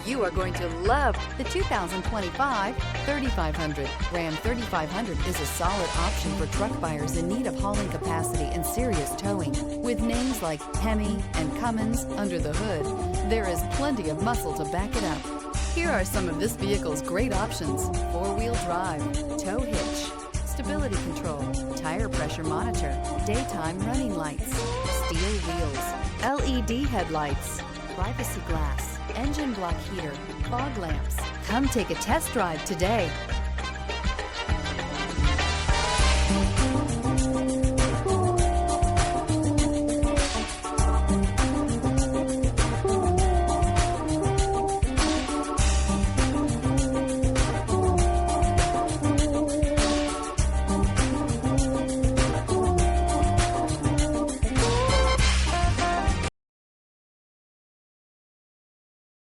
You are going to love the 2025 3500. Ram 3500 is a solid option for truck buyers in need of hauling capacity and serious towing. With names like Hemi and Cummins under the hood, there is plenty of muscle to back it up. Here are some of this vehicle's great options: four-wheel drive, tow hitch, stability control, tire pressure monitor, daytime running lights, steel wheels, LED headlights, privacy glass, engine block heater, fog lamps. Come take a test drive today.